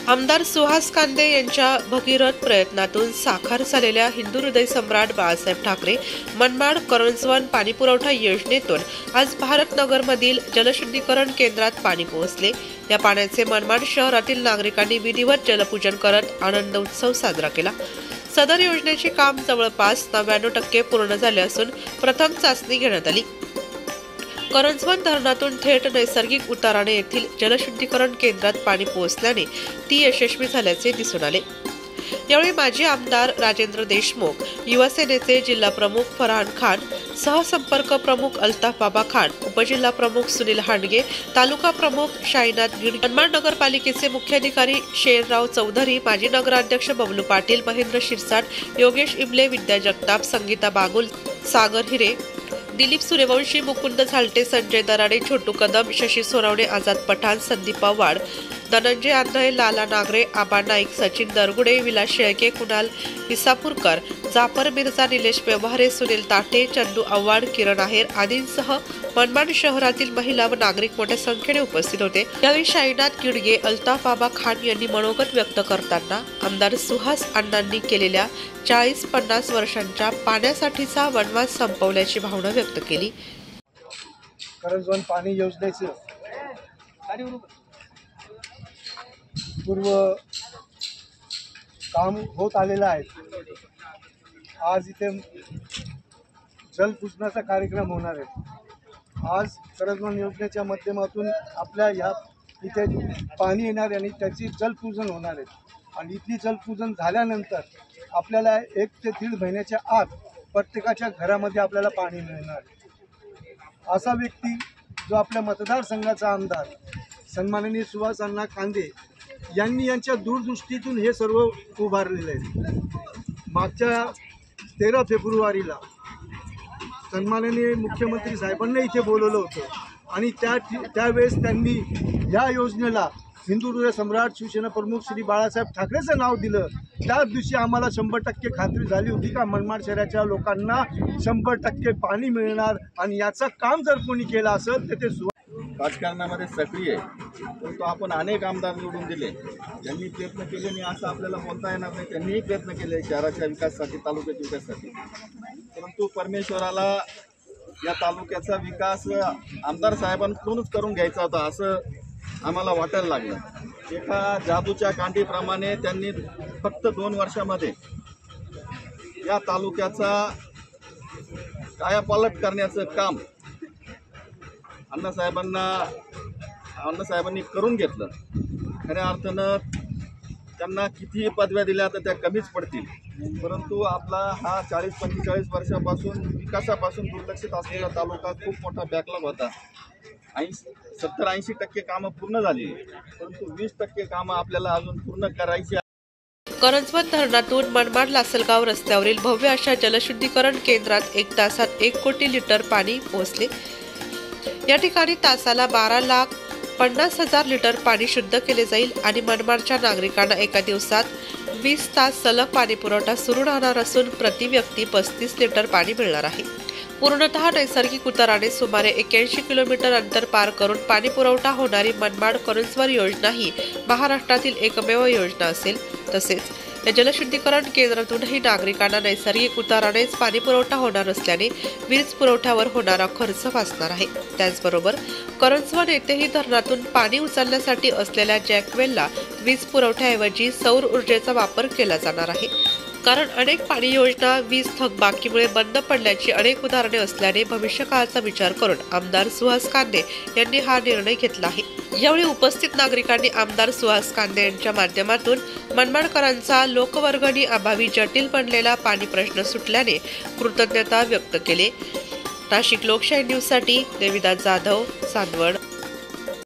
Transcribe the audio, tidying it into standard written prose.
आमदार सुहास कांदे यांच्या भगीरथ प्रयत्नातून साकार झालेल्या हिंदू हृदय सम्राट बाळासाहेब ठाकरे मनमाड करंजवन पाणीपुरवठा योजनेतून आज भारतनगरमधील जलशुद्धीकरण केंद्रात पाणी पोहोचले। या पाण्याचे मनमाड शहरातील नागरिकांनी विधिवत जलपूजन करत आनंद उत्सव साजरा केला। सदर योजनेचे काम जवळपास 99% पूर्ण झाले असून प्रथम चाचणी घेण्यात आली। करंजवन धरणातून थेट नैसर्गिक उताराने येथील जलशुद्धीकरण केंद्रात पाणी पोहोचल्याने ती यशस्वी झाल्याचे दिसून आले। यावेळी माजी आमदार राजेंद्र देशमुख, युवा सेनेचे जिल्हा प्रमुख फरहान खान, सहसंपर्क प्रमुख अल्ताफ बाबा खान, उपजिल्हा प्रमुख सुनील हांडगे, तालुका प्रमुख शाहीनाथ गिडगे, मनमाड नगरपालिकेचे मुख्याधिकारी शेरराव चौधरी, माजी नगराध्यक्ष बबलू पाटील, महेंद्र शिरसाट, योगेश इमले, विद्या जगताप, संगीता बागुल, सागर हिरे, दिलीप सूर्यवंशी, मुकुंद झालटे, संजय दराडे, छोटू कदम, शशी सोनवणे, आझाद पठाण, संदीप पवार, धनंजय आंधळे, लाला नागरे, आबा नाईक, सचिन दरगुडे, विलास शेळके, कुणाल विसापूरकर, जाफर मिर्झा, निलेश व्यवहारे, सुनील ताटे, चंदू आव्हाड, किरण आहेर आदींसह मनमाड शहरातील महिला व नागरिक मोठ्या संख्येने उपस्थित होते। यावेळी शाहीनाथ गिडगे, अल्ताफ बाबा खान यांनी मनोगत व्यक्त करताना आमदार सुहास अण्णांनी केलेल्या 40-50 वर्षांच्या पाण्यासाठीचा वनवास संपवल्याची भावना व्यक्त केली। करंजवन पाणी योजनेचे पूर्व काम होत आलेलं आहे। आज इथे जलपूजनाचा कार्यक्रम होणार आहे। आज करंजवन योजनेच्या माध्यमातून आपल्या या इथे पाणी येणार आणि त्याची जलपूजन होणार आहे आणि इथली जलपूजन झाल्यानंतर आपल्याला 1 ते 1.5 महिन्याच्या आत प्रत्येकाच्या घरामध्ये आपल्याला पाणी मिळणार। असा व्यक्ती जो आपल्या मतदारसंघाचा आमदार सन्माननीय सुहास अण्णा कांदे यांनी यांच्या दूरदृष्टीतून हे सर्व उभारलेले आहे। मागच्या 13 फेब्रुवारीला सन्माननीय मुख्यमंत्री साहेबांना इथे बोलवलं होतं आणि त्यावेळेस त्यांनी या योजनेला हिंदू हृदय सम्राट शिवसेना प्रमुख श्री बाळासाहेब ठाकरेचं नाव दिलं। त्याच दिवशी आम्हाला 100% खात्री झाली होती का मनमाड शहराच्या लोकांना 100% पाणी मिळणार आणि याचं काम जर कोणी केलं असेल तर ते राजकारणामध्ये सक्रिय आहे। परंतु आपण अनेक आमदार निवडून दिले, त्यांनी प्रयत्न केले आणि असं आपल्याला बोलता येणार नाही। त्यांनीही प्रयत्न केले शहराच्या विकासासाठी, तालुक्याच्या विकासासाठी, परंतु परमेश्वराला या तालुक्याचा विकास आमदार साहेबांकडूनच करून घ्यायचा होता असं आम्हाला वाटायला लागलं। एका जादूच्या कांडीप्रमाणे त्यांनी फक्त 2 वर्षामध्ये या तालुक्याचा कायापालट करण्याचं काम अण्णासाहेबांनी करून घेतलं। खऱ्या अर्थानं त्यांना कितीही पदव्या दिल्या तर त्या कमीच पडतील, परंतु आपला हा 40-45 वर्षापासून विकासापासून दुर्लक्षित असलेला तालुका खूप मोठा बॅकलॉग होता। 70-80% कामं पूर्ण झाली, परंतु 20% कामं आपल्याला अजून पूर्ण करायची। करंजवन धरणातून मनमाड लासलगाव रस्त्यावरील भव्य अशा जलशुद्धीकरण केंद्रात 1 तासात 1 कोटी लिटर पाणी पोहोचले। या ठिकाणी तासाला 12,50,000 लिटर पाणी शुद्ध केले जाईल आणि मनमाडच्या नागरिकांना एका दिवसात 20 तास सलग पाणी पुरवठा सुरू राहणार असून प्रति व्यक्ती 35 लिटर पाणी मिळणार आहे। पूर्णतः नैसर्गिक उताराने सुमारे 81 किलोमीटर अंतर पार करून पाणी पुरवठा होणारी मनमाड करंजवन योजना ही महाराष्ट्रातील एकमेव योजना असेल। तसेच या जलशुद्धीकरण केंद्रातूनही नागरिकांना नैसर्गिक उतारानेच पाणी पुरवठा होणार असल्याने वीज पुरवठ्यावर होणारा खर्च वाचणार आहे। त्याचबरोबर करंजवन येथेही धरणातून पाणी उचलण्यासाठी असलेल्या जॅकवेलला वीज पुरवठ्याऐवजी सौर ऊर्जेचा वापर केला जाणार आहे। कारण अनेक पाणी योजना वीज थकबाकीमुळे बंद पडल्याची अनेक उदाहरणे असल्याने भविष्यकाळाचा विचार करून आमदार सुहास कांदे यांनी हा निर्णय घेतला आहे। यावेळी उपस्थित नागरिकांनी आमदार सुहास कांदे यांच्या माध्यमातून मनमाडकरांचा लोकवर्गणी अभावी जटिल बनलेला पाणी प्रश्न सुटल्याने कृतज्ञता व्यक्त केली। नाशिक लोकशाही न्यूजसाठी देविदास जाधव, चांदवड।